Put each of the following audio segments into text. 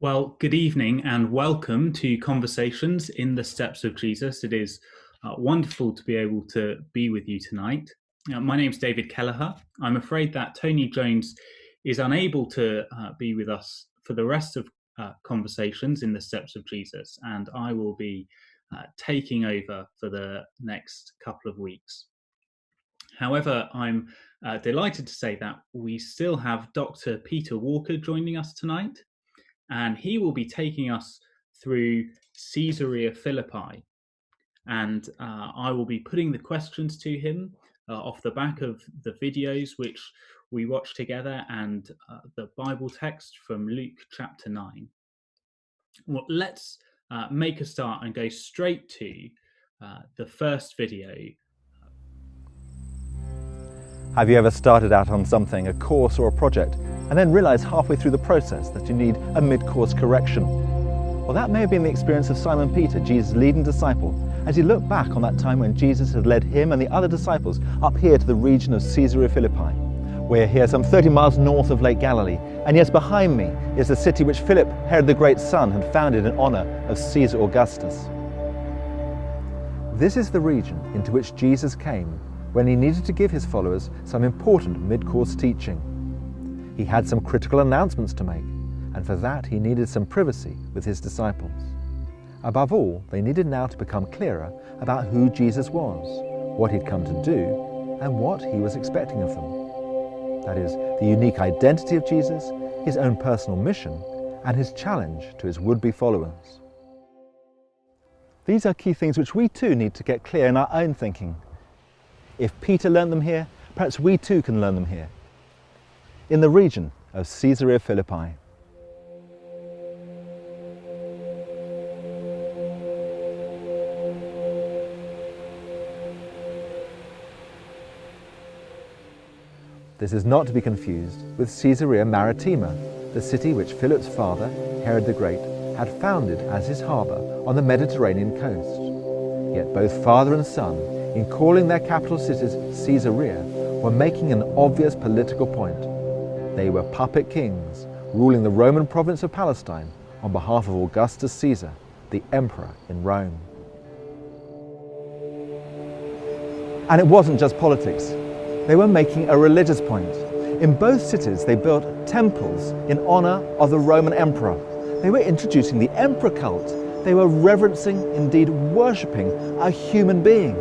Well, good evening and welcome to Conversations in the Steps of Jesus. It is wonderful to be able to be with you tonight. My name's David Kelleher. I'm afraid that Tony Jones is unable to be with us for the rest of Conversations in the Steps of Jesus, and I will be taking over for the next couple of weeks. However, I'm delighted to say that we still have Dr. Peter Walker joining us tonight, and he will be taking us through Caesarea Philippi. And I will be putting the questions to him off the back of the videos which we watched together and the Bible text from Luke chapter 9. Well, let's make a start and go straight to the first video. Have you ever started out on something, a course or a project, and then realized halfway through the process that you need a mid-course correction? Well, that may have been the experience of Simon Peter, Jesus' leading disciple, as he looked back on that time when Jesus had led him and the other disciples up here to the region of Caesarea Philippi. We're here some 30 miles north of Lake Galilee, and yes, behind me is the city which Philip, Herod the Great's son, had founded in honor of Caesar Augustus. This is the region into which Jesus came when he needed to give his followers some important mid-course teaching. He had some critical announcements to make, and for that he needed some privacy with his disciples. Above all, they needed now to become clearer about who Jesus was, what he'd come to do, and what he was expecting of them. That is, the unique identity of Jesus, his own personal mission, and his challenge to his would-be followers. These are key things which we too need to get clear in our own thinking. If Peter learned them here, perhaps we too can learn them here, in the region of Caesarea Philippi. This is not to be confused with Caesarea Maritima, the city which Philip's father, Herod the Great, had founded as his harbour on the Mediterranean coast. Yet both father and son, in calling their capital cities Caesarea, were making an obvious political point. They were puppet kings, ruling the Roman province of Palestine on behalf of Augustus Caesar, the emperor in Rome. And it wasn't just politics. They were making a religious point. In both cities, they built temples in honor of the Roman emperor. They were introducing the emperor cult. They were reverencing, indeed worshipping, a human being.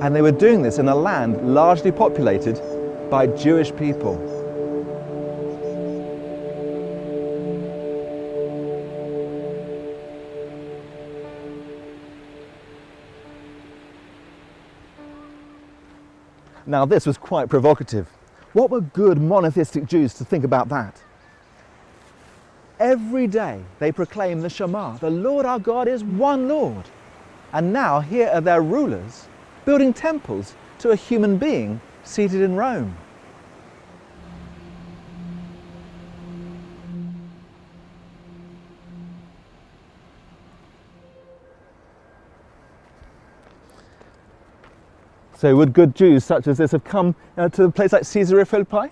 And they were doing this in a land largely populated by Jewish people. Now this was quite provocative. What were good monotheistic Jews to think about that? Every day they proclaim the Shema, the Lord our God is one Lord. And now here are their rulers building temples to a human being seated in Rome. So would good Jews such as this have come to a place like Caesarea Philippi?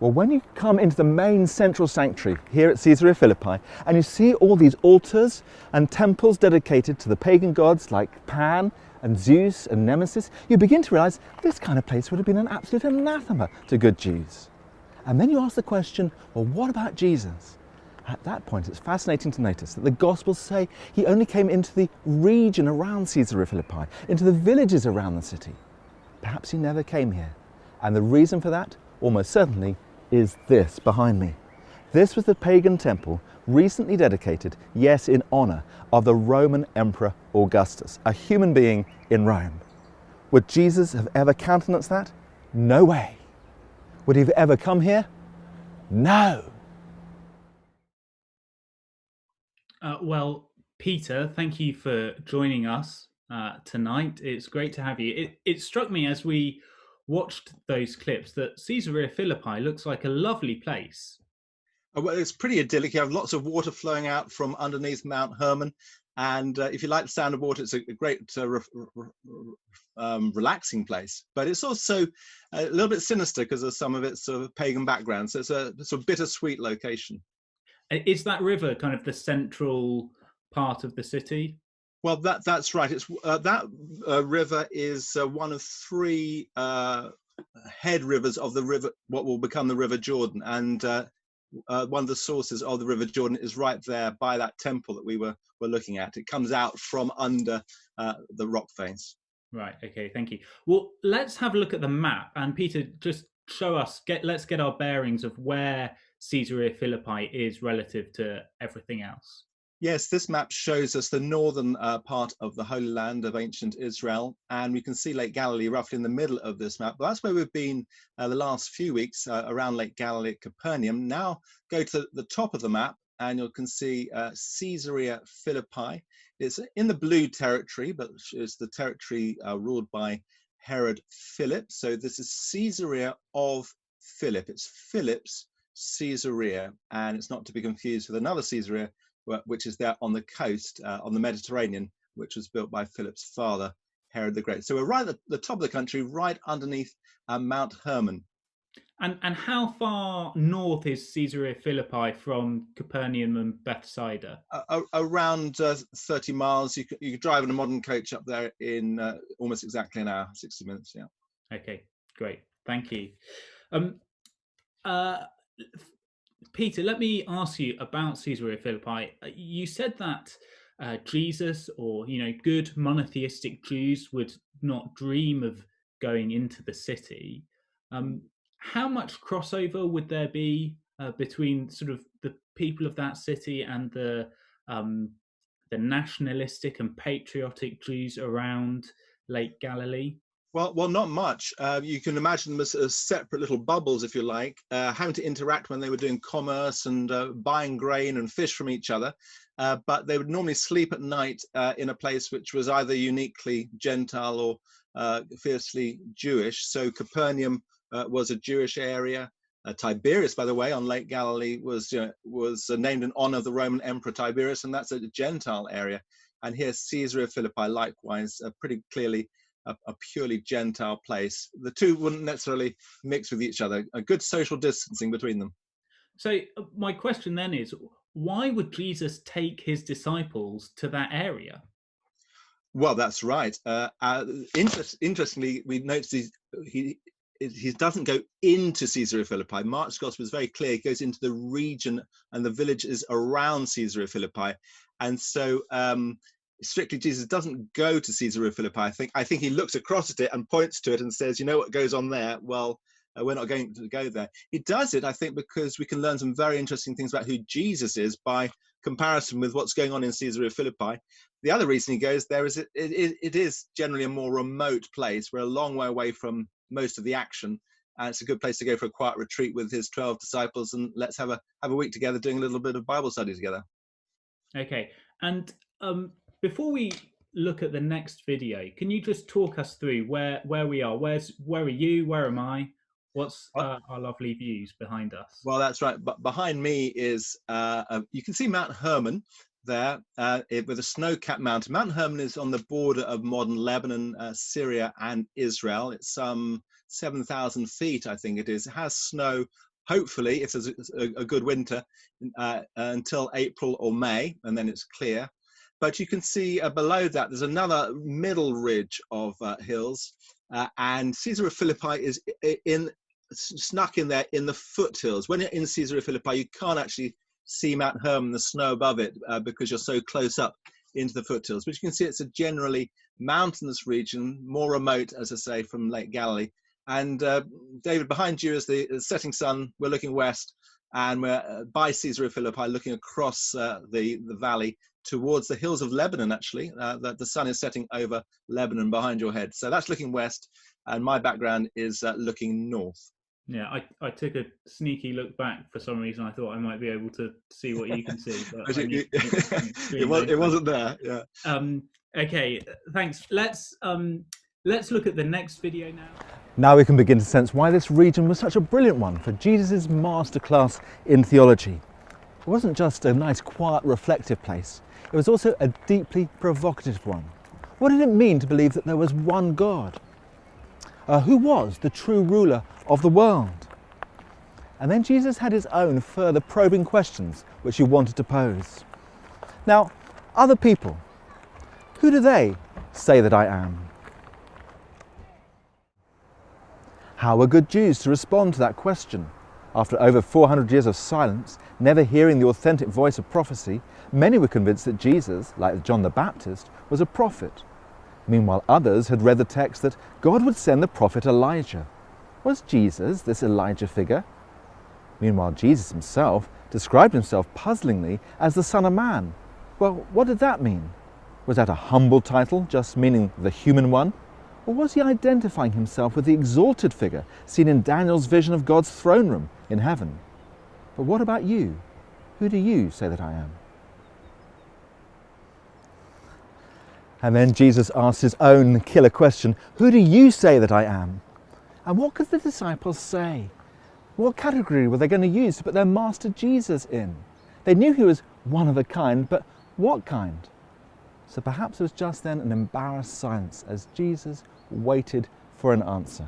Well, when you come into the main central sanctuary here at Caesarea Philippi and you see all these altars and temples dedicated to the pagan gods like Pan and Zeus and Nemesis, you begin to realize this kind of place would have been an absolute anathema to good Jews. And then you ask the question, well, what about Jesus? At that point, it's fascinating to notice that the Gospels say he only came into the region around Caesarea Philippi, into the villages around the city. Perhaps he never came here. And the reason for that, almost certainly, is this behind me. This was the pagan temple recently dedicated, yes, in honor of the Roman Emperor Augustus, a human being in Rome. Would Jesus have ever countenanced that? No way. Would he have ever come here? No. Well, Peter, thank you for joining us tonight. It's great to have you. It struck me as we watched those clips that Caesarea Philippi looks like a lovely place. Well, it's pretty idyllic. You have lots of water flowing out from underneath Mount Hermon. And if you like the sound of water, it's a great relaxing place. But it's also a little bit sinister because of some of its sort of pagan background. So it's a bittersweet location. Is that river kind of the central part of the city? Well, that's right. It's that river is one of three head rivers of the river, what will become the River Jordan, and one of the sources of the River Jordan is right there by that temple that we were looking at. It comes out from under the rock face. Right. Okay. Thank you. Well, let's have a look at the map, and Peter, just show us. Let's get our bearings of where Caesarea Philippi is relative to everything else. Yes, this map shows us the northern part of the Holy Land of ancient Israel, and we can see Lake Galilee roughly in the middle of this map. But that's where we've been the last few weeks, around Lake Galilee at Capernaum. Now go to the top of the map, and you can see Caesarea Philippi. It's in the blue territory, but it's the territory ruled by Herod Philip. So this is Caesarea of Philip. It's Philip's Caesarea, and it's not to be confused with another Caesarea, which is there on the coast, on the Mediterranean, which was built by Philip's father, Herod the Great. So we're right at the top of the country, right underneath Mount Hermon. And how far north is Caesarea Philippi from Capernaum and Bethsaida? Around 30 miles. You could drive in a modern coach up there in almost exactly an hour, 60 minutes, yeah. Okay, great. Thank you. Peter, let me ask you about Caesarea Philippi. You said that Jesus, or good monotheistic Jews, would not dream of going into the city. How much crossover would there be between sort of the people of that city and the nationalistic and patriotic Jews around Lake Galilee? Well, not much. You can imagine them as separate little bubbles, if you like, having to interact when they were doing commerce and buying grain and fish from each other. But they would normally sleep at night in a place which was either uniquely Gentile or fiercely Jewish. So Capernaum was a Jewish area. Tiberias, by the way, on Lake Galilee was named in honor of the Roman Emperor Tiberius, and that's a Gentile area. And here, Caesarea Philippi, likewise, pretty clearly a purely Gentile place. The two wouldn't necessarily mix with each other. A good social distancing between them. So my question then is, why would Jesus take his disciples to that area? Well, that's right. Interestingly, we noticed he doesn't go into Caesarea Philippi. Mark's gospel is very clear. He goes into the region and the villages around Caesarea Philippi. And so strictly, Jesus doesn't go to Caesarea Philippi. I think he looks across at it and points to it and says, you know what goes on there? Well, we're not going to go there. He does it, I think, because we can learn some very interesting things about who Jesus is by comparison with what's going on in Caesarea Philippi. The other reason he goes there is it is generally a more remote place. We're a long way away from most of the action, and it's a good place to go for a quiet retreat with his 12 disciples, and let's have a week together doing a little bit of Bible study together. Okay, and before we look at the next video, can you just talk us through where we are? Where are you? Where am I? What's our lovely views behind us? Well, that's right. But behind me is you can see Mount Hermon there with a snow-capped mountain. Mount Hermon is on the border of modern Lebanon, Syria, and Israel. It's some 7,000 feet, I think it is. It has snow, hopefully, if there's a good winter, until April or May, and then it's clear. But you can see below that there's another middle ridge of hills, and Caesarea Philippi is snuck in there in the foothills. When you're in Caesarea Philippi, you can't actually see Mount Hermon, the snow above it, because you're so close up into the foothills. But you can see it's a generally mountainous region, more remote, as I say, from Lake Galilee. And David, behind you is the setting sun. We're looking west, and we're by Caesarea Philippi, looking across the valley towards the hills of Lebanon, actually. The sun is setting over Lebanon behind your head. So that's looking west, and my background is looking north. Yeah, I took a sneaky look back for some reason. I thought I might be able to see what you can see, but it wasn't there. Yeah. Okay, thanks. Let's look at the next video now. Now we can begin to sense why this region was such a brilliant one for Jesus' masterclass in theology. It wasn't just a nice, quiet, reflective place. It was also a deeply provocative one. What did it mean to believe that there was one God? Who was the true ruler of the world? And then Jesus had his own further probing questions which he wanted to pose. Now, other people, who do they say that I am? How were good Jews to respond to that question? After over 400 years of silence, never hearing the authentic voice of prophecy, many were convinced that Jesus, like John the Baptist, was a prophet. Meanwhile, others had read the text that God would send the prophet Elijah. Was Jesus this Elijah figure? Meanwhile, Jesus himself described himself puzzlingly as the Son of Man. Well, what did that mean? Was that a humble title, just meaning the human one? Or was he identifying himself with the exalted figure seen in Daniel's vision of God's throne room in heaven? But what about you? Who do you say that I am? And then Jesus asked his own killer question, who do you say that I am? And what could the disciples say? What category were they going to use to put their master Jesus in? They knew he was one of a kind, but what kind? So perhaps it was just then an embarrassed silence as Jesus waited for an answer.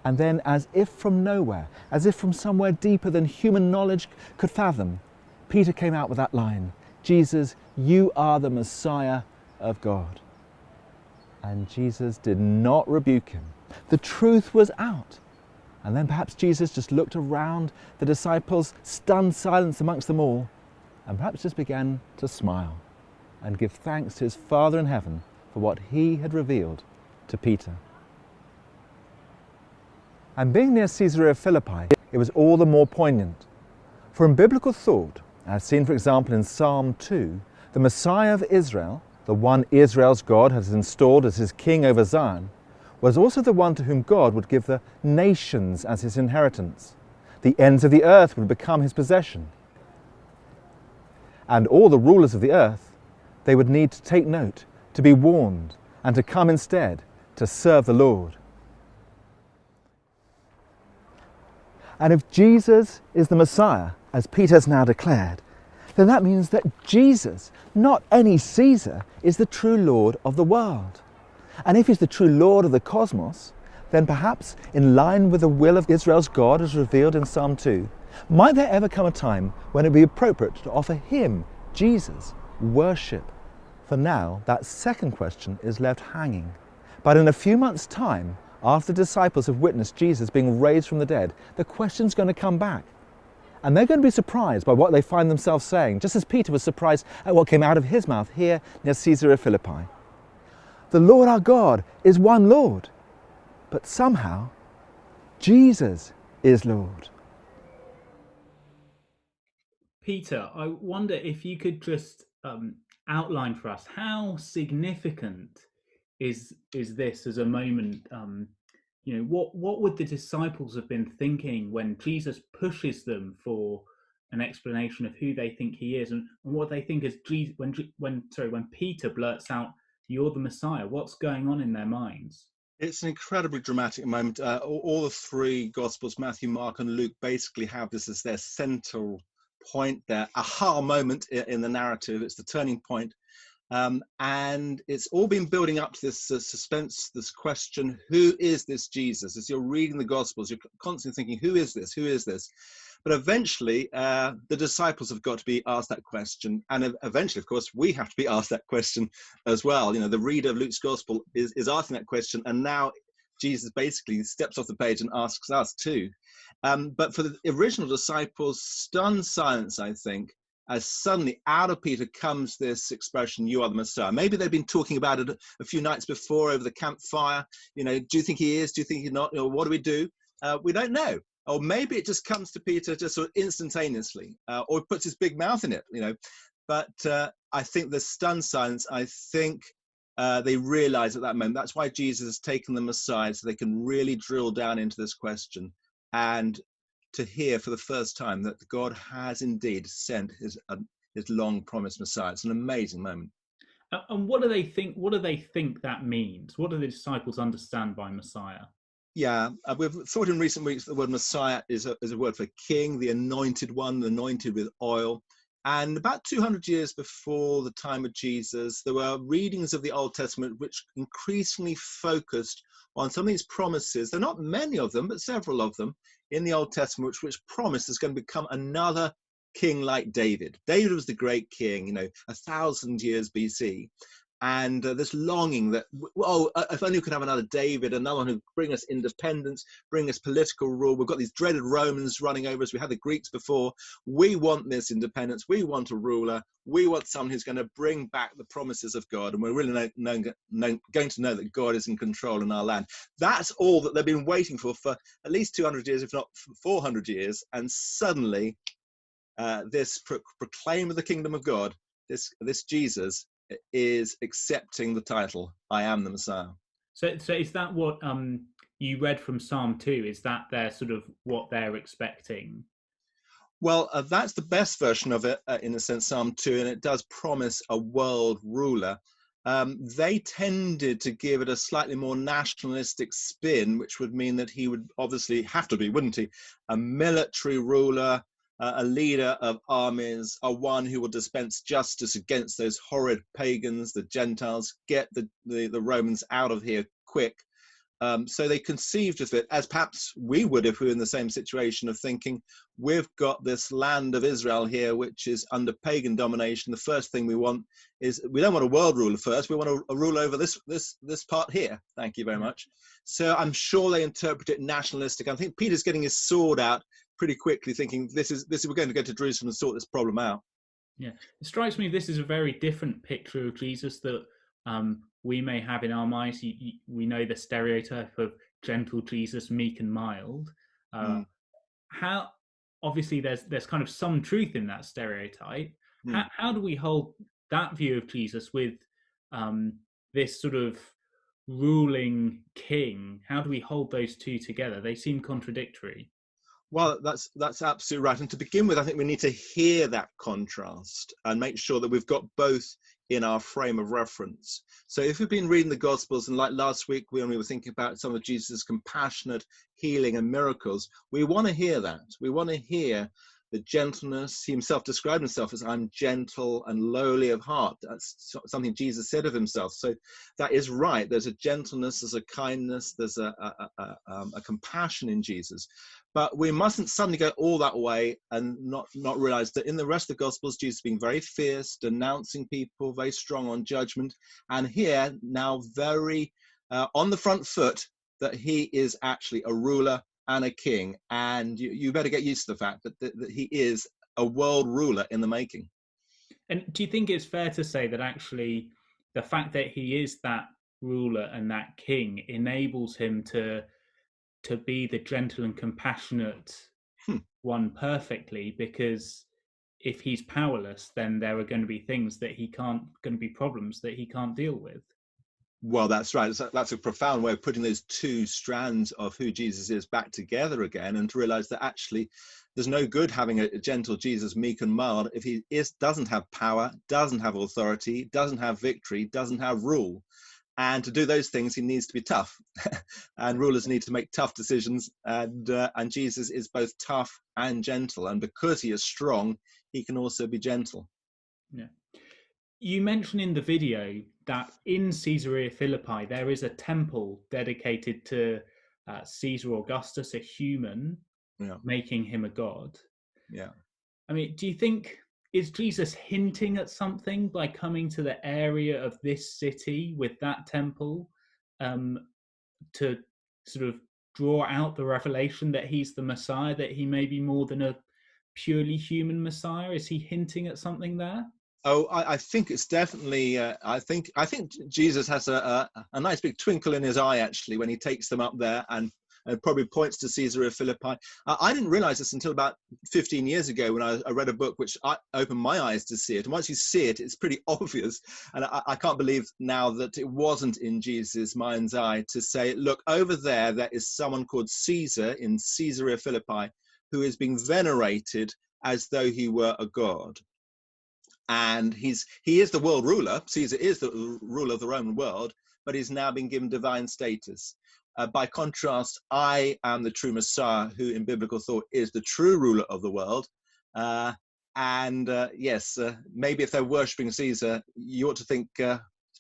And then, as if from nowhere, as if from somewhere deeper than human knowledge could fathom, Peter came out with that line, Jesus, you are the Messiah of God. And Jesus did not rebuke him. The truth was out. And then perhaps Jesus just looked around the disciples, stunned silence amongst them all, and perhaps just began to smile and give thanks to his Father in heaven for what he had revealed to Peter. And being near Caesarea Philippi, it was all the more poignant. For in biblical thought, as seen for example in Psalm 2, the Messiah of Israel, the one Israel's God has installed as his king over Zion, was also the one to whom God would give the nations as his inheritance. The ends of the earth would become his possession. And all the rulers of the earth, they would need to take note, to be warned, and to come instead to serve the Lord. And if Jesus is the Messiah, as Peter has now declared, then that means that Jesus, not any Caesar, is the true Lord of the world. And if he's the true Lord of the cosmos, then perhaps in line with the will of Israel's God as revealed in Psalm 2, might there ever come a time when it would be appropriate to offer him, Jesus, worship? For now, that second question is left hanging. But in a few months' time, after the disciples have witnessed Jesus being raised from the dead, the question's going to come back. And they're going to be surprised by what they find themselves saying, just as Peter was surprised at what came out of his mouth here near Caesarea Philippi. The Lord our God is one Lord, but somehow Jesus is Lord. Peter, I wonder if you could just outline for us how significant is this as a moment. What would the disciples have been thinking when Jesus pushes them for an explanation of who they think he is, and what they think is Jesus when Peter blurts out, "You're the Messiah." What's going on in their minds? It's an incredibly dramatic moment. All the three Gospels, Matthew, Mark, and Luke, basically have this as their central point, their aha moment in the narrative. It's the turning point. And it's all been building up to this suspense, this question, who is this Jesus? As you're reading the Gospels, you're constantly thinking, who is this? Who is this? But eventually, the disciples have got to be asked that question. And eventually, of course, we have to be asked that question as well. You know, the reader of Luke's Gospel is asking that question. And now Jesus basically steps off the page and asks us too. But for the original disciples, stunned silence, I think, as suddenly out of Peter comes this expression, "You are the Messiah." Maybe they've been talking about it a few nights before over the campfire. You know, do you think he is? Do you think he's not? You know, what do we do? We don't know. Or maybe it just comes to Peter just sort of instantaneously, or puts his big mouth in it, you know. But I think the stunned silence, I think they realize at that moment, that's why Jesus has taken them aside so they can really drill down into this question and to hear for the first time that God has indeed sent his long promised Messiah. It's an amazing moment. And what do they think? What do they think that means? What do the disciples understand by Messiah? Yeah, we've thought in recent weeks that the word Messiah is a word for king, the anointed one, anointed with oil. And about 200 years before the time of Jesus, there were readings of the Old Testament which increasingly focused on some of these promises. There are not many of them, but several of them in the Old Testament, which promised there's going to become another king like David. David was the great king, 1,000 years BC. And this longing that, if only we could have another David, another one who bring us independence, bring us political rule. We've got these dreaded Romans running over us. We had the Greeks before. We want this independence. We want a ruler. We want someone who's going to bring back the promises of God. And we're really going to know that God is in control in our land. That's all that they've been waiting for at least 200 years, if not 400 years. And suddenly, this proclaim of the kingdom of God, this Jesus, is accepting the title, I am the Messiah. So is that what you read from Psalm 2? Is that their sort of what they're expecting? Well, that's the best version of it, in a sense, Psalm 2, and it does promise a world ruler. They tended to give it a slightly more nationalistic spin, which would mean that he would obviously have to be, wouldn't he, a military ruler, a leader of armies, one who will dispense justice against those horrid pagans, the Gentiles, get the Romans out of here quick. So they conceived of it as perhaps we would if we were in the same situation of thinking, we've got this land of Israel here, which is under pagan domination. The first thing we want is, we don't want a world ruler first. We want a rule over this part here. Thank you very much. So I'm sure they interpret it nationalistic. I think Peter's getting his sword out pretty quickly, thinking we're going to go to Jerusalem and sort this problem out. Yeah, it strikes me this is a very different picture of Jesus that we may have in our minds. We know the stereotype of gentle Jesus, meek and mild. How obviously there's kind of some truth in that stereotype. How do we hold that view of Jesus with this sort of ruling king? How do we hold those two together? They seem contradictory. Well, that's absolutely right. And to begin with, I think we need to hear that contrast and make sure that we've got both in our frame of reference. So if we've been reading the Gospels, and like last week when we were thinking about some of Jesus' compassionate healing and miracles, we want to hear that. We want to hear the gentleness. He himself described himself as, I'm gentle and lowly of heart. That's something Jesus said of himself. So that is right. There's a gentleness, there's a kindness, there's a compassion in Jesus. But we mustn't suddenly go all that way and not realize that in the rest of the Gospels, Jesus being very fierce, denouncing people, very strong on judgment. And here now very on the front foot that he is actually a ruler and a king. And you better get used to the fact that he is a world ruler in the making. And do you think it's fair to say that actually the fact that he is that ruler and that king enables him to be the gentle and compassionate one perfectly? Because if he's powerless, then there are going to be things that going to be problems that he can't deal with. Well, that's right. That's a profound way of putting those two strands of who Jesus is back together again, and to realize that actually there's no good having a gentle Jesus, meek and mild, if he doesn't have power, doesn't have authority, doesn't have victory, doesn't have rule. And to do those things, he needs to be tough. And rulers need to make tough decisions. And Jesus is both tough and gentle. And because he is strong, he can also be gentle. Yeah. You mentioned in the video that in Caesarea Philippi, there is a temple dedicated to Caesar Augustus, a human, making him a god. Yeah. I mean, do you think, is Jesus hinting at something by coming to the area of this city with that temple to sort of draw out the revelation that he's the Messiah, that he may be more than a purely human Messiah? Is he hinting at something there? Oh, I think it's definitely. I think Jesus has a nice big twinkle in his eye actually when he takes them up there and probably points to Caesarea Philippi. I didn't realize this until about 15 years ago when I read a book which opened my eyes to see it. And once you see it, it's pretty obvious. And I can't believe now that it wasn't in Jesus' mind's eye to say, look, over there is someone called Caesar in Caesarea Philippi who is being venerated as though he were a god. And he is the world ruler. Caesar is the ruler of the Roman world, but he's now been given divine status. By contrast, I am the true Messiah, who in biblical thought is the true ruler of the world. And yes, maybe if they're worshipping Caesar, you ought to think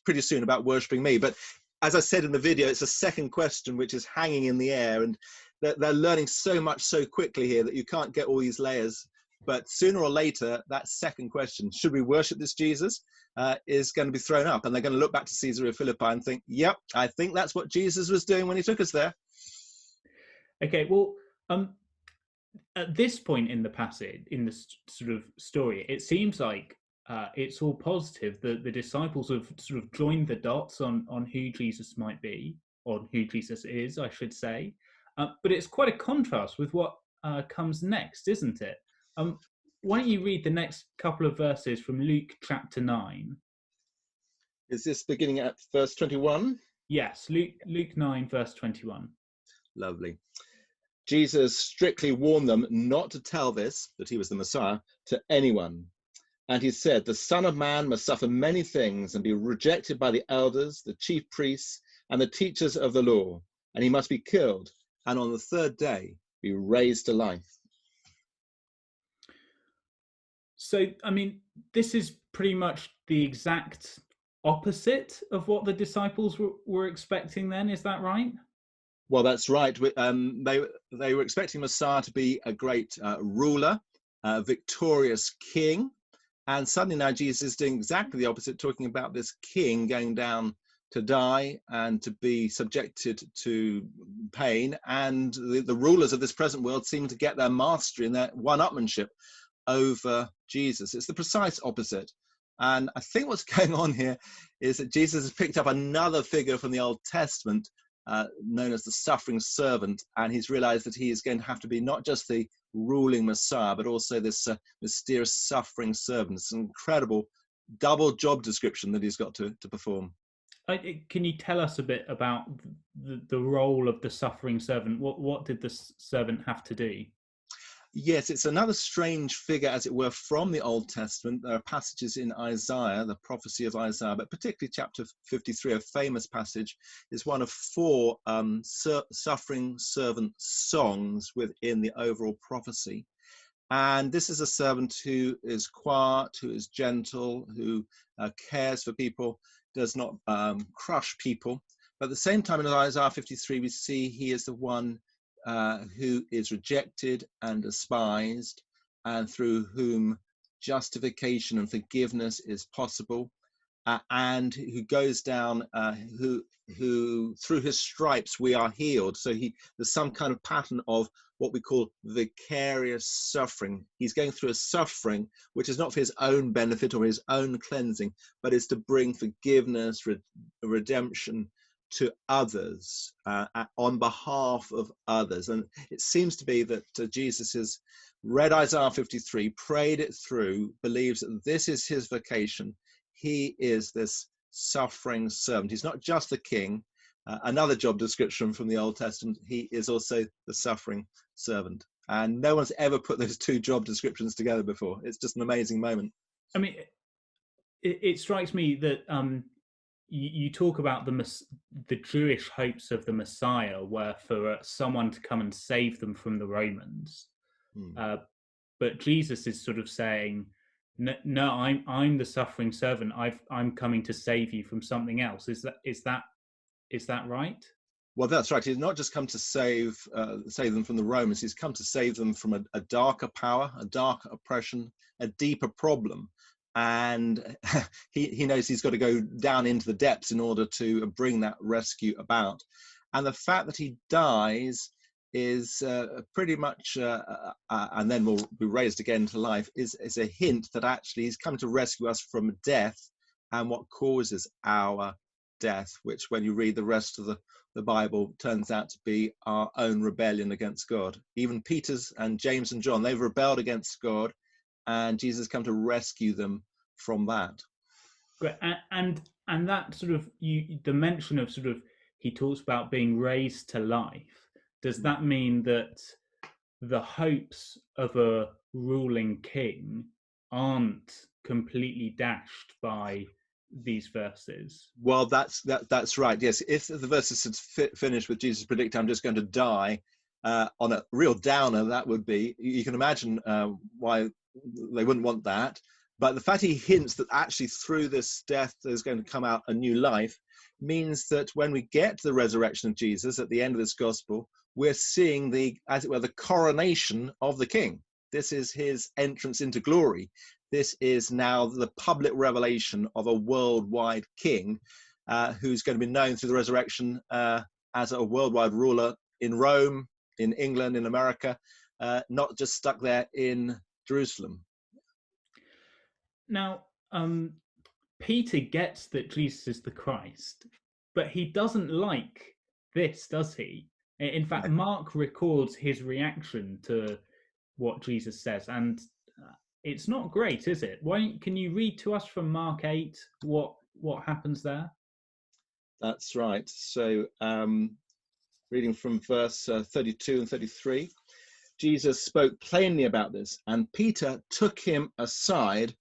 pretty soon about worshipping me. But as I said in the video, it's a second question which is hanging in the air, and they're learning so much so quickly here that you can't get all these layers. But sooner or later, that second question, should we worship this Jesus, is going to be thrown up, and they're going to look back to Caesarea Philippi and think, yep, I think that's what Jesus was doing when he took us there. Okay, well, at this point in the passage, in the sort of story, it seems like it's all positive. The disciples have sort of joined the dots on who Jesus might be, on who Jesus is, I should say. But it's quite a contrast with what comes next, isn't it? Why don't you read the next couple of verses from Luke chapter 9? Is this beginning at verse 21? Yes, Luke 9, verse 21. Lovely. Jesus strictly warned them not to tell this, that he was the Messiah, to anyone. And he said, the Son of Man must suffer many things and be rejected by the elders, the chief priests, and the teachers of the law. And he must be killed, and on the third day be raised to life. So, I mean, this is pretty much the exact opposite of what the disciples were expecting then, is that right? Well, that's right. They were expecting Messiah to be a great ruler, a victorious king. And suddenly now Jesus is doing exactly the opposite, talking about this king going down to die and to be subjected to pain. And the rulers of this present world seem to get their mastery and their one-upmanship over Jesus. It's the precise opposite. And I think what's going on here is that Jesus has picked up another figure from the Old Testament, known as the suffering servant, and he's realized that he is going to have to be not just the ruling Messiah, but also this mysterious suffering servant. It's an incredible double job description that he's got to perform. Can you tell us a bit about the role of the suffering servant? What did the servant have to do? Yes, it's another strange figure, as it were, from the Old Testament. There are passages in Isaiah, the prophecy of Isaiah, but particularly chapter 53, a famous passage, is one of 4 suffering servant songs within the overall prophecy. And this is a servant who is quiet, who is gentle, who cares for people, does not crush people. But at the same time, in Isaiah 53, we see he is the one who is rejected and despised, and through whom justification and forgiveness is possible, and who goes down, who through his stripes we are healed. So there's some kind of pattern of what we call vicarious suffering. He's going through a suffering which is not for his own benefit or his own cleansing, but is to bring forgiveness, redemption to others, on behalf of others. And it seems to be that Jesus has read Isaiah 53, prayed it through, believes that this is his vocation. He is this suffering servant. He's not just the king, another job description from the Old Testament. He is also the suffering servant. And no one's ever put those 2 job descriptions together before. It's just an amazing moment. I mean, it strikes me that you talk about the Jewish hopes of the Messiah were for someone to come and save them from the Romans. But Jesus is sort of saying, no, I'm the suffering servant. I'm coming to save you from something else. Is that right? Well, that's right. He's not just come to save them from the Romans. He's come to save them from a darker power, a darker oppression, a deeper problem. And he knows he's got to go down into the depths in order to bring that rescue about. And the fact that he dies is pretty much, and then will be raised again to life, is a hint that actually he's come to rescue us from death and what causes our death, which when you read the rest of the Bible turns out to be our own rebellion against God. Even Peter's and James and John, they've rebelled against God, and Jesus has come to rescue them from that. Great. And that sort of the mention of sort of, he talks about being raised to life. Does that mean that the hopes of a ruling king aren't completely dashed by these verses? Well, that's right. Yes, if the verses had finished with Jesus predicting, "I'm just going to die," on a real downer, that would be. You can imagine why they wouldn't want that. But the fact he hints that actually through this death there's going to come out a new life means that when we get to the resurrection of Jesus at the end of this gospel, we're seeing the, as it were, the coronation of the king. This is his entrance into glory. This is now the public revelation of a worldwide king who's going to be known through the resurrection as a worldwide ruler in Rome, in England, in America, not just stuck there in Jerusalem. Now, Peter gets that Jesus is the Christ, but he doesn't like this, does he? In fact, Mark records his reaction to what Jesus says, and it's not great, is it? Can you read to us from Mark 8 what happens there? That's right. So reading from verse 32 and 33, Jesus spoke plainly about this, and Peter took him aside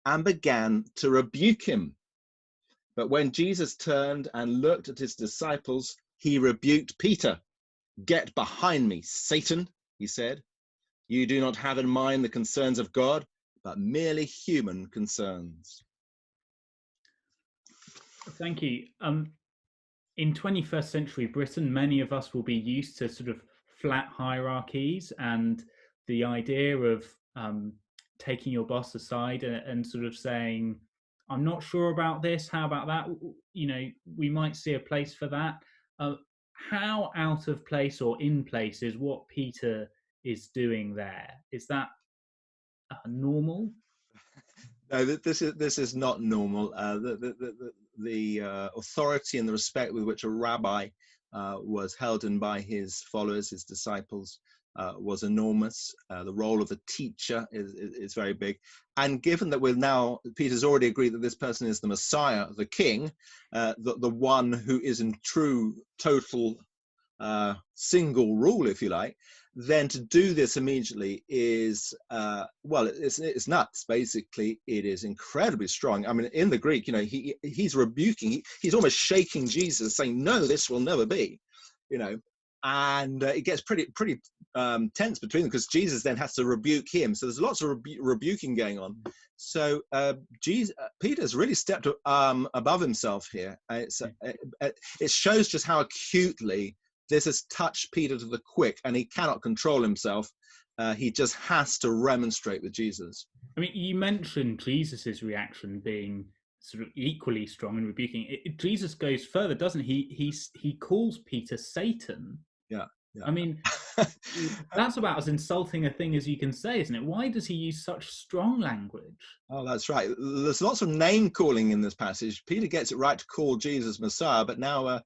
and began to rebuke him. But when Jesus turned and looked at his disciples, he rebuked Peter. "Get behind me, Satan," he said. "You do not have in mind the concerns of God, but merely human concerns." Thank you. In 21st century Britain, many of us will be used to sort of flat hierarchies and the idea of taking your boss aside and sort of saying, "I'm not sure about this, how about that?" You know, we might see a place for that. How out of place or in place is what Peter is doing there? Is that normal? No, this is not normal. The authority and the respect with which a rabbi was held in by his followers, his disciples, was enormous. The role of the teacher is very big. And given that Peter's already agreed that this person is the Messiah, the King, the one who is in true, total, single rule, if you like, then to do this immediately is, it's nuts, basically. It is incredibly strong. I mean, in the Greek, you know, he's rebuking, he's almost shaking Jesus, saying, "No, this will never be," you know. And it gets pretty tense between them because Jesus then has to rebuke him. So there's lots of rebuking going on. So Peter's really stepped above himself here. It shows just how acutely this has touched Peter to the quick, and he cannot control himself. He just has to remonstrate with Jesus. I mean, you mentioned Jesus's reaction being sort of equally strong in rebuking. Jesus goes further, doesn't he? He calls Peter Satan. Yeah. I mean, that's about as insulting a thing as you can say, isn't it? Why does he use such strong language? Oh, that's right. There's lots of name calling in this passage. Peter gets it right to call Jesus Messiah, but now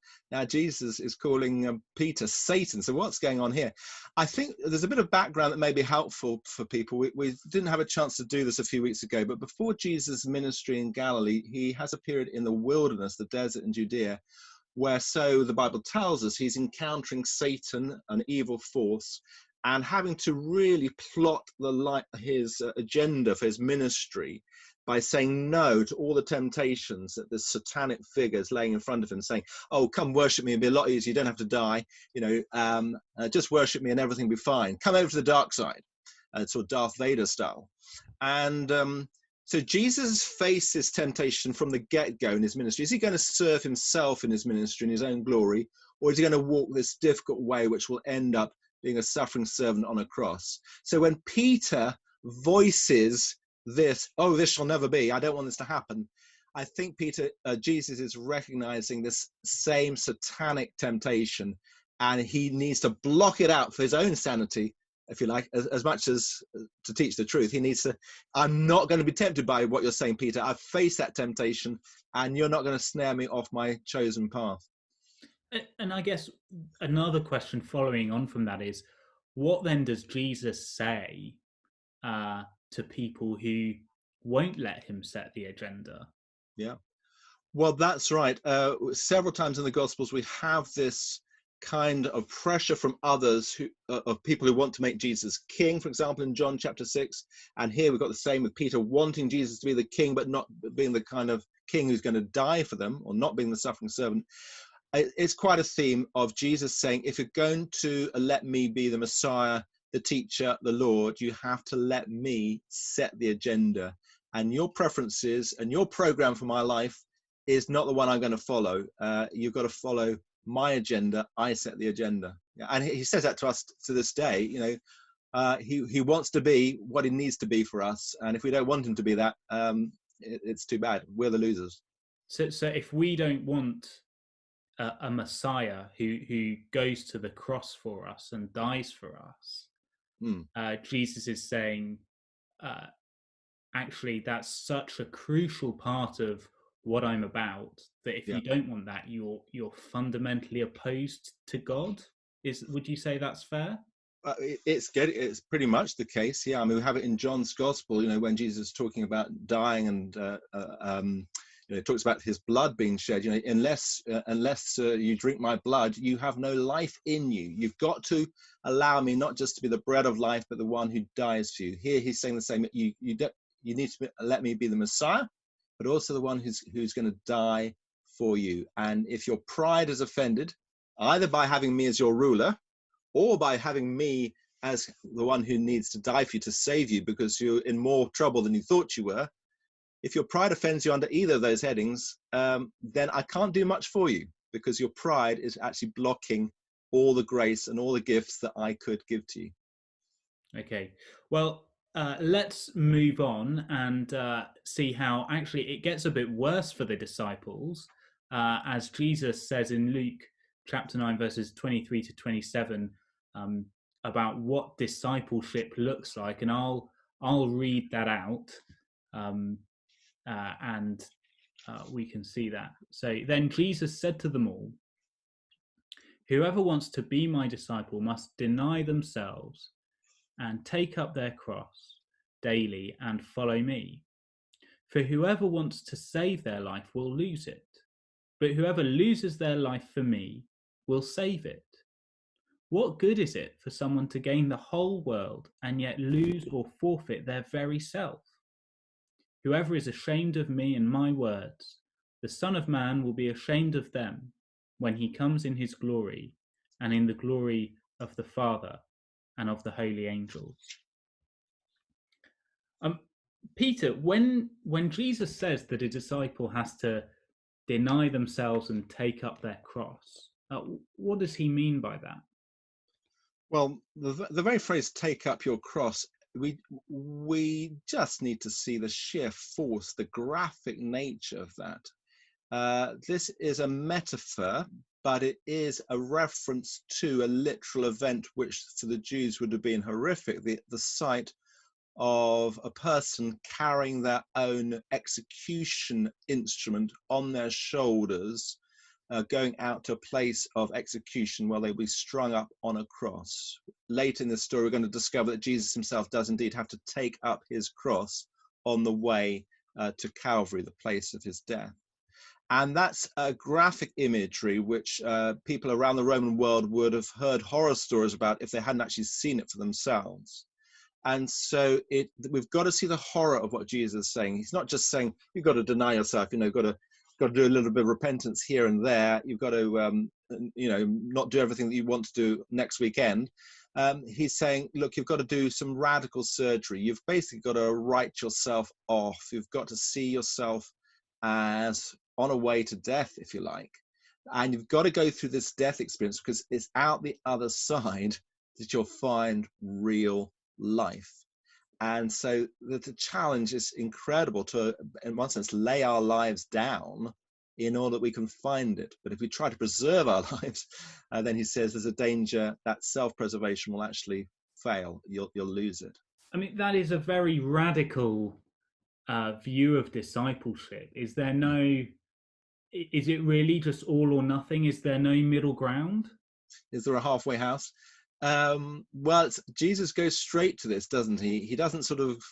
Jesus is calling Peter Satan. So what's going on here? I think there's a bit of background that may be helpful for people. We didn't have a chance to do this a few weeks ago, but before Jesus' ministry in Galilee, he has a period in the wilderness, the desert in Judea, where, so the Bible tells us, he's encountering Satan, an evil force, and having to really plot his agenda for his ministry by saying no to all the temptations that this satanic figure is laying in front of him, saying, "Oh, come worship me, it'll be a lot easier, you don't have to die, you know, just worship me and everything will be fine. Come over to the dark side," sort of Darth Vader style. And so Jesus faces temptation from the get-go in his ministry. Is he going to serve himself in his ministry in his own glory, or is he going to walk this difficult way which will end up being a suffering servant on a cross? So when Peter voices this, "Oh, this shall never be, I don't want this to happen," I think Jesus is recognizing this same satanic temptation, and he needs to block it out for his own sanity, if you like, as much as to teach the truth. He needs to, "I'm not going to be tempted by what you're saying, Peter. I've faced that temptation, and you're not going to snare me off my chosen path." And I guess another question following on from that is, what then does Jesus say to people who won't let him set the agenda? Yeah, well, that's right. Several times in the Gospels, we have this kind of pressure from others of people who want to make Jesus king, for example, in John chapter 6. And here we've got the same with Peter wanting Jesus to be the king, but not being the kind of king who's going to die for them, or not being the suffering servant. It's quite a theme of Jesus saying, if you're going to let me be the Messiah, the teacher, the Lord. You have to let me set the agenda. And your preferences and your program for my life is not the one I'm going to follow. You've got to follow my agenda. I set the agenda. And he says that to us to this day. You know, he wants to be what he needs to be for us. And if we don't want him to be that, it's too bad. We're the losers. So if we don't want a Messiah who goes to the cross for us and dies for us, Jesus is saying, actually, that's such a crucial part of what I'm about that if you don't want that, you're fundamentally opposed to God. Would you say that's fair? It's pretty much the case. Yeah, I mean, we have it in John's Gospel. You know, when Jesus is talking about dying and you know, it talks about his blood being shed. You know, unless you drink my blood, you have no life in you. You've got to allow me not just to be the bread of life, but the one who dies for you. Here he's saying the same. You need to let me be the Messiah, but also the one who's going to die for you. And if your pride is offended, either by having me as your ruler, or by having me as the one who needs to die for you to save you because you're in more trouble than you thought you were, if your pride offends you under either of those headings, then I can't do much for you because your pride is actually blocking all the grace and all the gifts that I could give to you. Okay, well, let's move on and see how actually it gets a bit worse for the disciples, as Jesus says in Luke chapter 9, verses 23 to 27, about what discipleship looks like. And I'll read that out. And we can see that. So then Jesus said to them all, "Whoever wants to be my disciple must deny themselves and take up their cross daily and follow me. For whoever wants to save their life will lose it, but whoever loses their life for me will save it. What good is it for someone to gain the whole world and yet lose or forfeit their very self? Whoever is ashamed of me and my words, the Son of Man will be ashamed of them when he comes in his glory and in the glory of the Father and of the holy angels." Peter, when Jesus says that a disciple has to deny themselves and take up their cross, what does he mean by that? Well, the very phrase "take up your cross," we just need to see the sheer force, the graphic nature of that. This is a metaphor, but it is a reference to a literal event which for the Jews would have been horrific, the sight of a person carrying their own execution instrument on their shoulders, going out to a place of execution where they'll be strung up on a cross. Later in the story, we're going to discover that Jesus himself does indeed have to take up his cross on the way to Calvary, the place of his death. And that's a graphic imagery which people around the Roman world would have heard horror stories about if they hadn't actually seen it for themselves. And so we've got to see the horror of what Jesus is saying. He's not just saying you've got to deny yourself, you know, got to do a little bit of repentance here and there. You've got to, you know, not do everything that you want to do next weekend. He's saying, look, you've got to do some radical surgery. You've basically got to write yourself off. You've got to see yourself as on a way to death, if you like. And you've got to go through this death experience because it's out the other side that you'll find real life. And so the challenge is incredible to, in one sense, lay our lives down in order that we can find it. But if we try to preserve our lives, then he says there's a danger that self-preservation will actually fail. You'll lose it. I mean, that is a very radical view of discipleship. Is it really just all or nothing? Is there no middle ground? Is there a halfway house? Well, Jesus goes straight to this, doesn't he? He doesn't sort of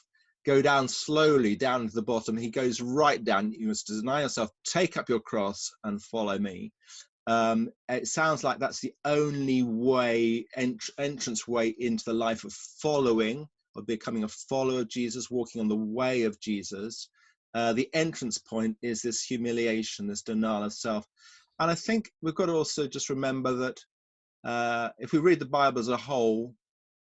go down slowly down to the bottom. He goes right down. You must deny yourself, take up your cross and follow me. It sounds like that's the only way, entrance way into the life of following, of becoming a follower of Jesus, walking on the way of Jesus. The entrance point is this humiliation, this denial of self. And I think we've got to also just remember that if we read the Bible as a whole,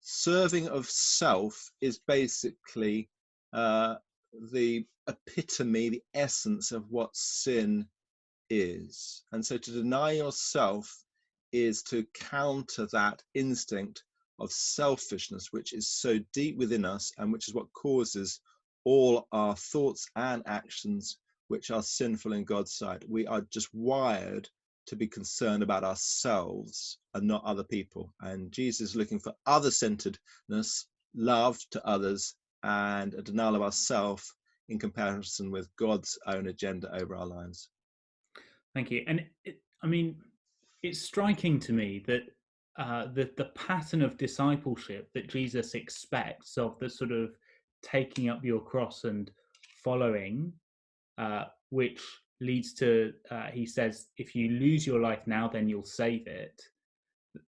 serving of self is basically the epitome, the essence of what sin is. And so to deny yourself is to counter that instinct of selfishness, which is so deep within us and which is what causes all our thoughts and actions which are sinful in God's sight. We are just wired to be concerned about ourselves and not other people. And Jesus is looking for other-centeredness, love to others, and a denial of ourselves in comparison with God's own agenda over our lives. Thank you. And it's striking to me that the pattern of discipleship that Jesus expects of the sort of taking up your cross and following, which leads to, he says, if you lose your life now, then you'll save it.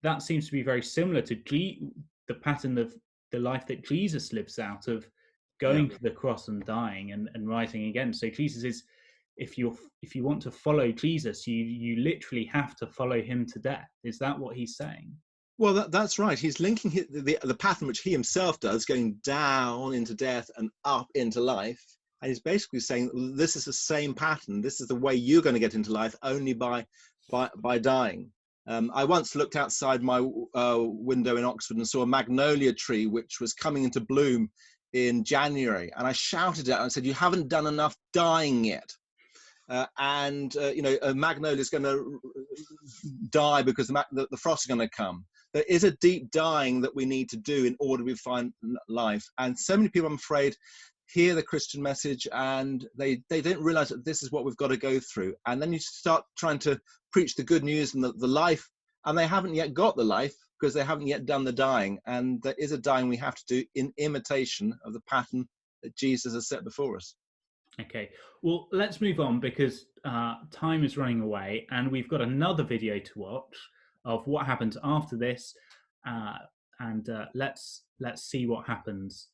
That seems to be very similar to the pattern of the life that Jesus lives out of going to the cross and dying and rising again. So Jesus is, if you want to follow Jesus, you literally have to follow him to death. Is that what he's saying? Well, that's right. He's linking the pattern which he himself does, going down into death and up into life. And he's basically saying, this is the same pattern. This is the way you're going to get into life, only by dying. I once looked outside my window in Oxford and saw a magnolia tree which was coming into bloom in January. And I shouted at it and said, you haven't done enough dying yet. A magnolia is going to die because the frost is going to come. There is a deep dying that we need to do in order to find life. And so many people, I'm afraid, hear the Christian message and they don't realize that this is what we've got to go through. And then you start trying to preach the good news and the life, and they haven't yet got the life because they haven't yet done the dying. And there is a dying we have to do in imitation of the pattern that Jesus has set before us. Okay, well, let's move on because time is running away and we've got another video to watch of what happens after this, and let's see what happens.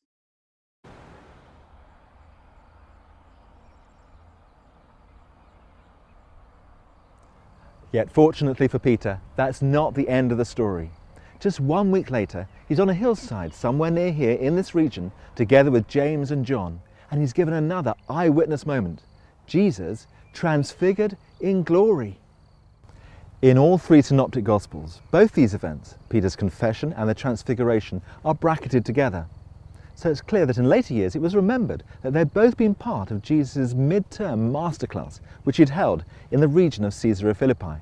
Yet fortunately for Peter, that's not the end of the story. Just 1 week later, he's on a hillside somewhere near here in this region, together with James and John, and he's given another eyewitness moment. Jesus transfigured in glory. In all three synoptic gospels, both these events, Peter's confession and the transfiguration, are bracketed together. So it's clear that in later years it was remembered that they'd both been part of Jesus' mid-term masterclass, which he'd held in the region of Caesarea Philippi.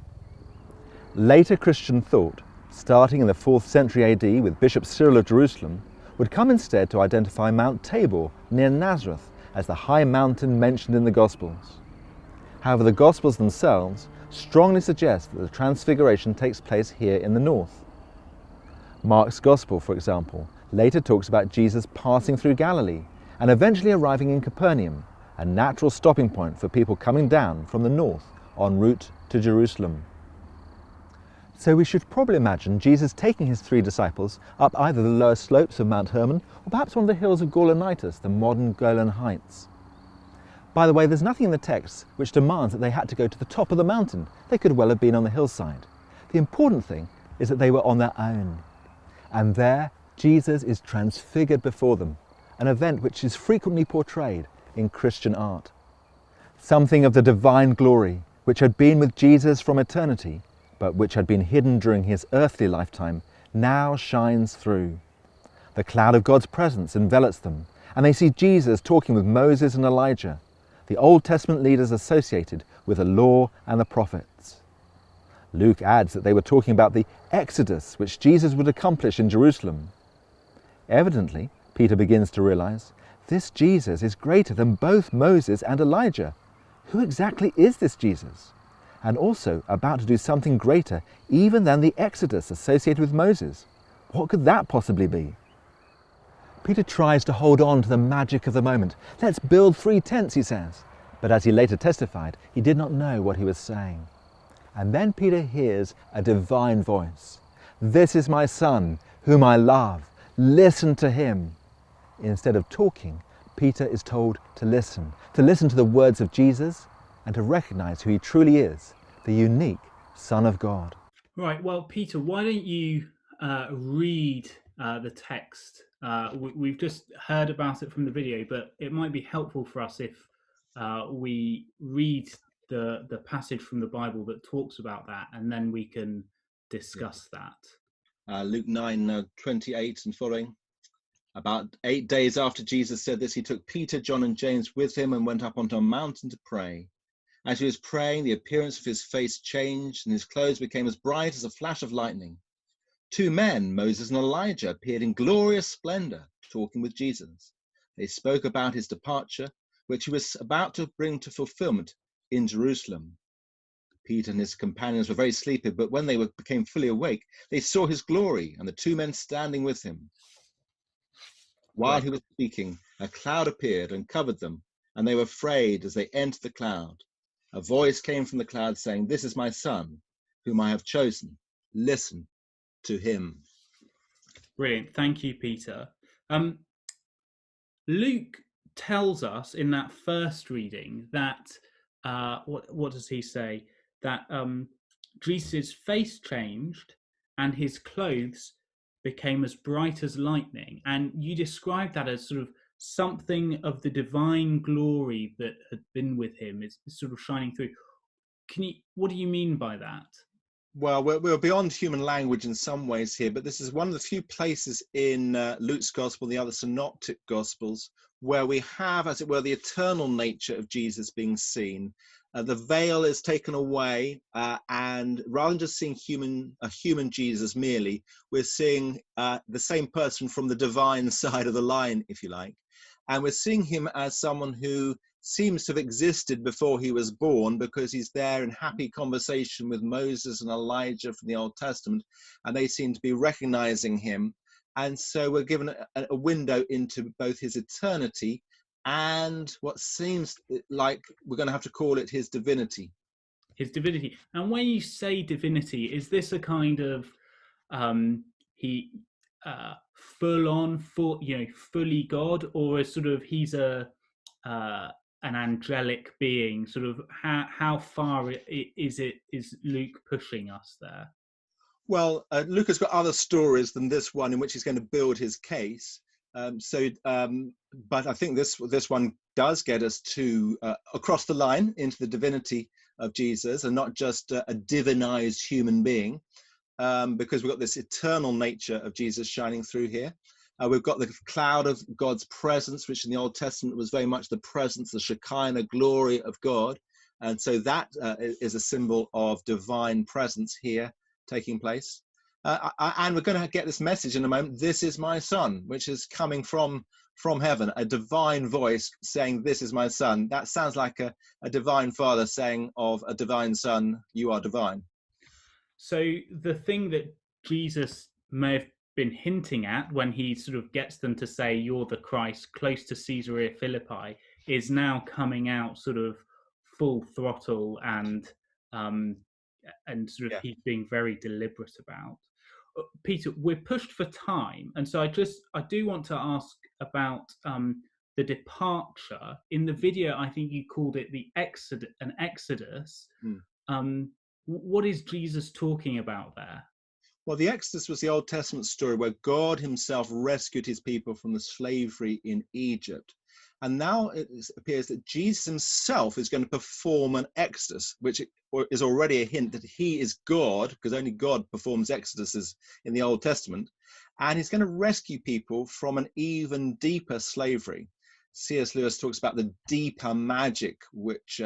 Later Christian thought, starting in the 4th century AD with Bishop Cyril of Jerusalem, would come instead to identify Mount Tabor near Nazareth as the high mountain mentioned in the Gospels. However, the Gospels themselves strongly suggest that the Transfiguration takes place here in the north. Mark's Gospel, for example, later talks about Jesus passing through Galilee and eventually arriving in Capernaum, a natural stopping point for people coming down from the north en route to Jerusalem. So we should probably imagine Jesus taking his 3 disciples up either the lower slopes of Mount Hermon or perhaps one of the hills of Gaulonitis, the modern Golan Heights. By the way, there's nothing in the text which demands that they had to go to the top of the mountain. They could well have been on the hillside. The important thing is that they were on their own. And there, Jesus is transfigured before them, an event which is frequently portrayed in Christian art. Something of the divine glory which had been with Jesus from eternity, but which had been hidden during his earthly lifetime, now shines through. The cloud of God's presence envelops them, and they see Jesus talking with Moses and Elijah, the Old Testament leaders associated with the law and the prophets. Luke adds that they were talking about the Exodus which Jesus would accomplish in Jerusalem. Evidently, Peter begins to realize, this Jesus is greater than both Moses and Elijah. Who exactly is this Jesus? And also about to do something greater even than the Exodus associated with Moses. What could that possibly be? Peter tries to hold on to the magic of the moment. Let's build 3 tents, he says. But as he later testified, he did not know what he was saying. And then Peter hears a divine voice. This is my son, whom I love. Listen to him. Instead of talking, Peter is told to listen to the words of Jesus and to recognize who he truly is, the unique Son of God. Right, well, Peter, why don't you read the text. We've just heard about it from the video, but it might be helpful for us if we read the passage from the Bible that talks about that, and then we can discuss that. Luke 9:28 and following. About 8 days after Jesus said this, he took Peter, John, and James with him and went up onto a mountain to pray. As he was praying, the appearance of his face changed, and his clothes became as bright as a flash of lightning. 2 men, Moses and Elijah, appeared in glorious splendor, talking with Jesus. They spoke about his departure, which he was about to bring to fulfillment in Jerusalem. Peter and his companions were very sleepy, but when they became fully awake, they saw his glory and the 2 men standing with him. While he was speaking, a cloud appeared and covered them, and they were afraid as they entered the cloud. A voice came from the cloud saying, "This is my son, whom I have chosen. Listen to him." Brilliant. Thank you, Peter. Luke tells us in that first reading that, what does he say? That Jesus' face changed and his clothes became as bright as lightning. And you described that as sort of something of the divine glory that had been with him is sort of shining through. What do you mean by that? Well, we're beyond human language in some ways here, but this is one of the few places in Luke's gospel, the other synoptic gospels, where we have, as it were, the eternal nature of Jesus being seen. The veil is taken away, and rather than just seeing a human Jesus merely, we're seeing the same person from the divine side of the line, if you like. And we're seeing him as someone who seems to have existed before he was born, because he's there in happy conversation with Moses and Elijah from the Old Testament, and they seem to be recognizing him. And so we're given a window into both his eternity and what seems like we're going to have to call it his divinity. His divinity. And when you say divinity, is this a kind of fully God, or is sort of he's an angelic being? Sort of how far is Luke pushing us there? Well, Luke has got other stories than this one in which he's going to build his case. But I think this one does get us to across the line into the divinity of Jesus, and not just a divinized human being, because we've got this eternal nature of Jesus shining through here. We've got the cloud of God's presence, which in the Old Testament was very much the presence, the Shekinah glory of God. And so that is a symbol of divine presence here taking place. And we're going to get this message in a moment. This is my son, which is coming from heaven, a divine voice saying, "This is my son." That sounds like a divine father saying of a divine son, "You are divine." So the thing that Jesus may have been hinting at when he sort of gets them to say, "You're the Christ," close to Caesarea Philippi, is now coming out sort of full throttle, and sort of he's being very deliberate about. Peter, we're pushed for time, and so I do want to ask about the departure. In the video, I think you called it an exodus. What is Jesus talking about there? Well, the Exodus was the Old Testament story where God himself rescued his people from the slavery in Egypt. And now it appears that Jesus himself is going to perform an exodus, which is already a hint that he is God, because only God performs exoduses in the Old Testament. And he's going to rescue people from an even deeper slavery. C.S. Lewis talks about the deeper magic which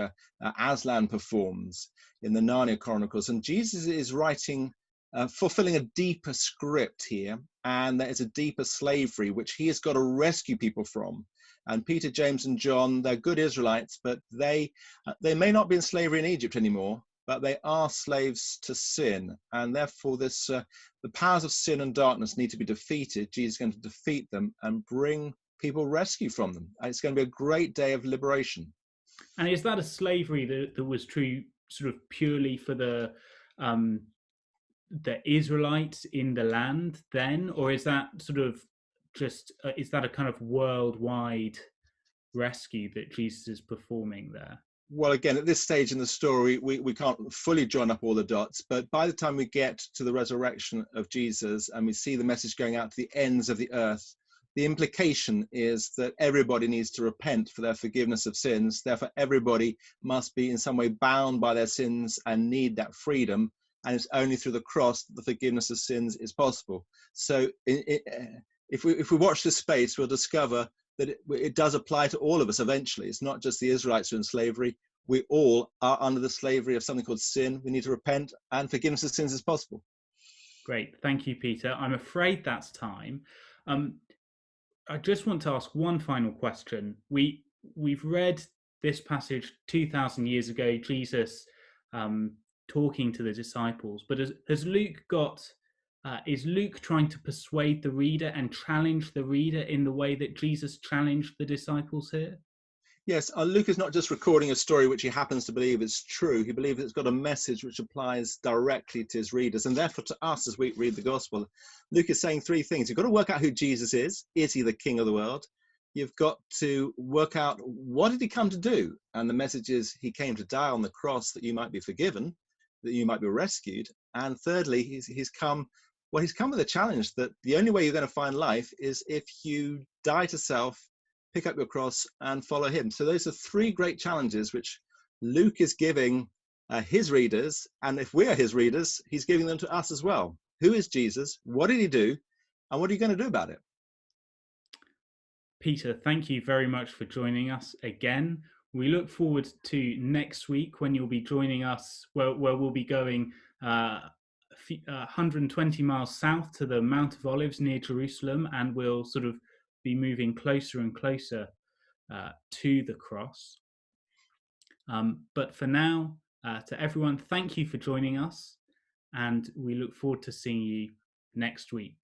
Aslan performs in the Narnia Chronicles. And Jesus is writing, fulfilling a deeper script here. And there is a deeper slavery which he has got to rescue people from. And Peter, James, and John, they're good Israelites, but they may not be in slavery in Egypt anymore, but they are slaves to sin. And therefore, the powers of sin and darkness need to be defeated. Jesus is going to defeat them and bring people rescue from them. And it's going to be a great day of liberation. And is that a slavery that was true sort of purely for the Israelites in the land then, or is that sort of just is that a kind of worldwide rescue that Jesus is performing there? Well, again, at this stage in the story, we can't fully join up all the dots, but by the time we get to the resurrection of Jesus and we see the message going out to the ends of the earth, the implication is that everybody needs to repent for their forgiveness of sins. Therefore, everybody must be in some way bound by their sins and need that freedom. And it's only through the cross that the forgiveness of sins is possible. So if we watch this space, we'll discover that it does apply to all of us eventually. It's not just the Israelites who are in slavery. We all are under the slavery of something called sin. We need to repent, and forgiveness of sins is possible. Great. Thank you, Peter. I'm afraid that's time. I just want to ask one final question. We've read this passage 2,000 years ago, Jesus talking to the disciples, but has Luke got... is Luke trying to persuade the reader and challenge the reader in the way that Jesus challenged the disciples here? Yes, Luke is not just recording a story which he happens to believe is true. He believes it's got a message which applies directly to his readers, and therefore to us as we read the gospel. Luke is saying three things. You've got to work out who Jesus is. Is he the king of the world? You've got to work out, what did he come to do? And the message is, he came to die on the cross that you might be forgiven, that you might be rescued. And thirdly, he's come with a challenge that the only way you're going to find life is if you die to self, pick up your cross and follow him. So those are three great challenges which Luke is giving his readers. And if we are his readers, he's giving them to us as well. Who is Jesus? What did he do? And what are you going to do about it? Peter, thank you very much for joining us again. We look forward to next week when you'll be joining us, where we'll be going 120 miles south to the Mount of Olives near Jerusalem, and we'll sort of be moving closer and closer to the cross. But for now, to everyone, thank you for joining us, and we look forward to seeing you next week.